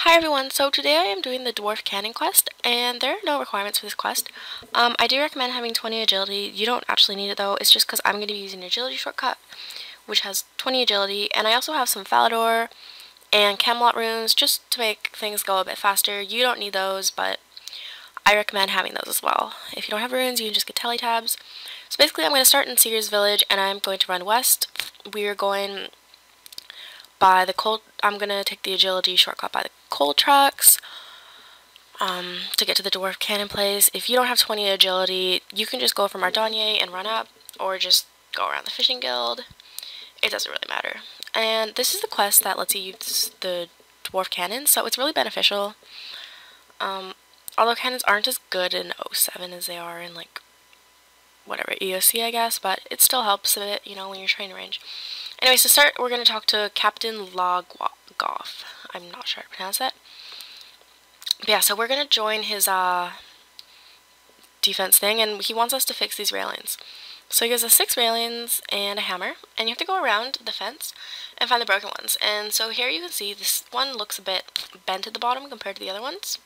Hi everyone, so today I am doing the Dwarf Cannon quest, and there are no requirements for this quest. I do recommend having 20 agility. You don't actually need it though, it's just because I'm going to be using an agility shortcut, which has 20 agility, and I also have some Fally and camelot runes just to make things go a bit faster. You don't need those, but I recommend having those as well. If you don't have runes, you can just get tele tabs. So basically I'm going to start in Seer's Village, and I'm going to run west. We are going by the coal. I'm going to take the agility shortcut by the coal trucks to get to the Dwarf Cannon place. If you don't have 20 agility, you can just go from Ardonnier and run up, or just go around the fishing guild. It doesn't really matter. And this is the quest that lets you use the Dwarf Cannon, so it's really beneficial. Although cannons aren't as good in 07 as they are in, like, whatever, EOC, I guess, but it still helps a bit, you know, when you're training range. Anyways, to start, we're going to talk to Captain Goff. I'm not sure how to pronounce that. But yeah, so we're going to join his defense thing, and he wants us to fix these railings. So he gives us 6 railings and a hammer, and you have to go around the fence and find the broken ones. And so here you can see this one looks a bit bent at the bottom compared to the other ones.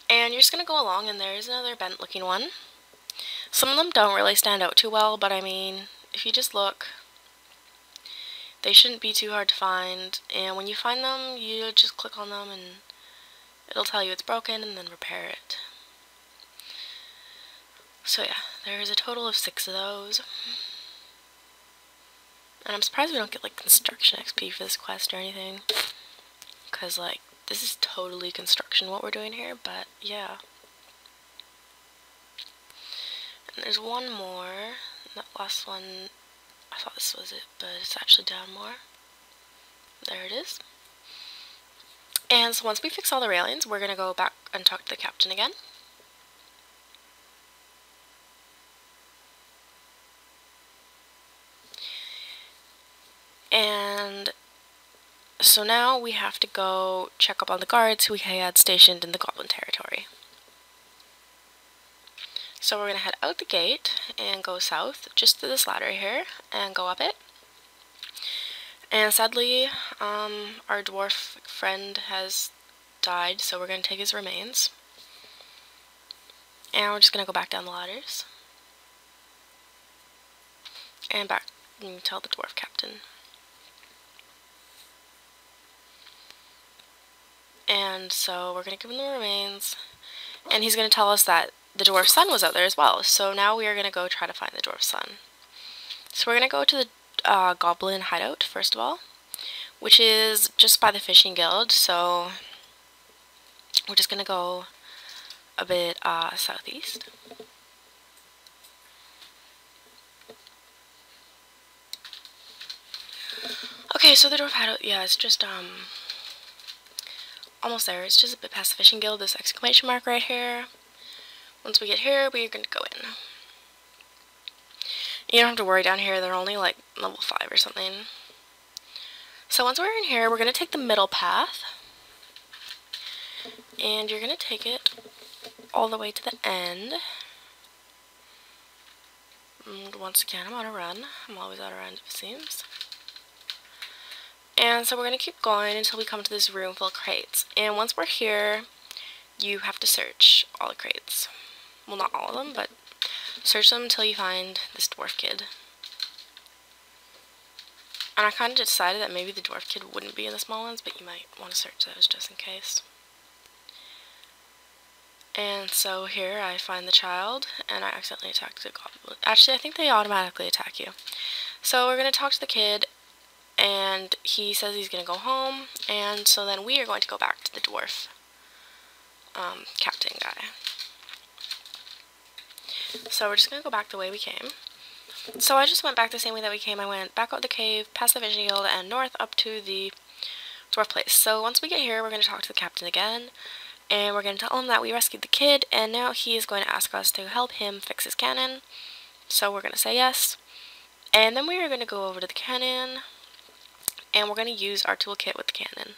And you're just going to go along, and there's another bent looking one. Some of them don't really stand out too well, but I mean, if you just look, they shouldn't be too hard to find. And when you find them, you just click on them and it'll tell you it's broken and then repair it. So yeah, there's a total of 6 of those. And I'm surprised we don't get like construction XP for this quest or anything, because like this is totally construction what we're doing here, but yeah. And there's one more. That last one, I thought this was it, but it's actually down more. There it is. And so once we fix all the railings, we're going to go back and talk to the captain again. And so now we have to go check up on the guards who we had stationed in the Goblin territory. So we're going to head out the gate and go south, just to this ladder here, and go up it. And sadly, our dwarf friend has died, so we're going to take his remains. And we're just going to go back down the ladders. And back and tell the dwarf captain. And so we're going to give him the remains, and he's going to tell us that the dwarf's son was out there as well. So now we are going to go try to find the dwarf's son. So we're going to go to the goblin hideout first of all, which is just by the fishing guild. So we're just going to go a bit southeast. Okay, so the dwarf hideout, yeah, it's just almost there. It's just a bit past the fishing guild, this exclamation mark right here. Once we get here, we're going to go in. You don't have to worry down here, they're only like level 5 or something. So once we're in here, we're going to take the middle path. And you're going to take it all the way to the end. And once again, I'm on a run. I'm always on a run, it seems. And so we're going to keep going until we come to this room full of crates. And once we're here, you have to search all the crates. Well, not all of them, but search them until you find this dwarf kid. And I kind of decided that maybe the dwarf kid wouldn't be in the small ones, but you might want to search those just in case. And so here I find the child, and I accidentally attacked the goblin. Actually, I think they automatically attack you. So we're going to talk to the kid, and he says he's going to go home, and so then we are going to go back to the dwarf captain guy. So we're just going to go back the way we came. So I just went back the same way that we came. I went back out the cave, past the fishing guild, and north up to the dwarf place. So once we get here, we're going to talk to the captain again, and we're going to tell him that we rescued the kid, and now he is going to ask us to help him fix his cannon. So we're going to say yes. And then we are going to go over to the cannon, and we're going to use our toolkit with the cannon.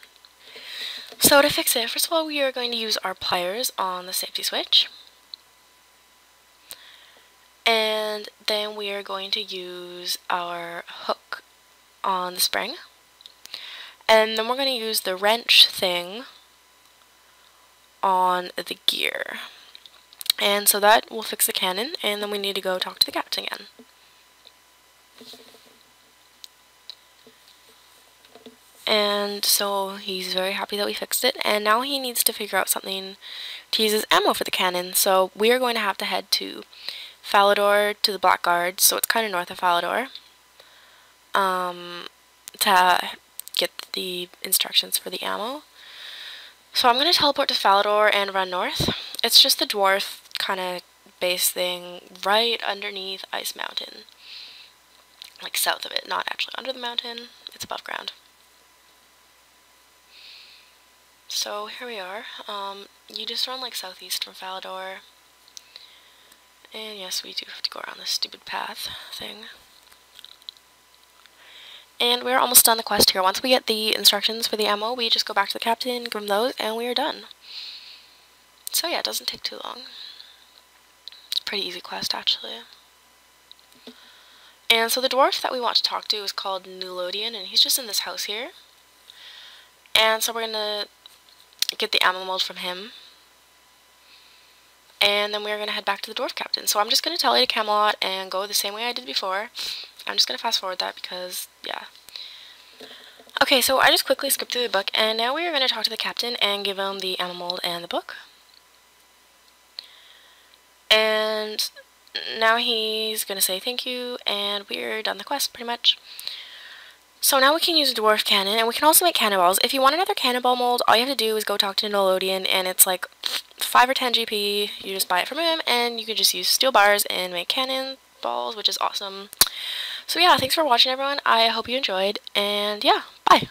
So to fix it, first of all, we are going to use our pliers on the safety switch. And then we are going to use our hook on the spring. And then we're going to use the wrench thing on the gear. And so that will fix the cannon, and then we need to go talk to the captain again. And so he's very happy that we fixed it, and now he needs to figure out something to use as ammo for the cannon. So we are going to have to head to Fally to the Blackguard, so it's kind of north of Fally, to get the instructions for the ammo. So I'm going to teleport to Fally and run north. It's just the Dwarf kind of base thing right underneath Ice Mountain. Like south of it, not actually under the mountain, it's above ground. So here we are. You just run like southeast from Fally. And yes, we do have to go around this stupid path thing. And we're almost done the quest here. Once we get the instructions for the ammo, we just go back to the captain, give him those, and we are done. So yeah, it doesn't take too long. It's a pretty easy quest, actually. And so the dwarf that we want to talk to is called Nulodion, and he's just in this house here. And so we're gonna get the ammo mold from him. And then we're gonna head back to the dwarf captain. So I'm just gonna tele to Camelot and go the same way I did before. I'm just gonna fast forward that because, yeah. Okay, so I just quickly skipped through the book, and now we are gonna talk to the captain and give him the ammo mold and the book. And now he's gonna say thank you, and we're done the quest pretty much. So now we can use a dwarf cannon, and we can also make cannonballs. If you want another cannonball mold, all you have to do is go talk to Nulodion, and it's like 5 or 10 GP. You just buy it from him, and you can just use steel bars and make cannonballs, which is awesome. So yeah, thanks for watching, everyone. I hope you enjoyed, and yeah, bye!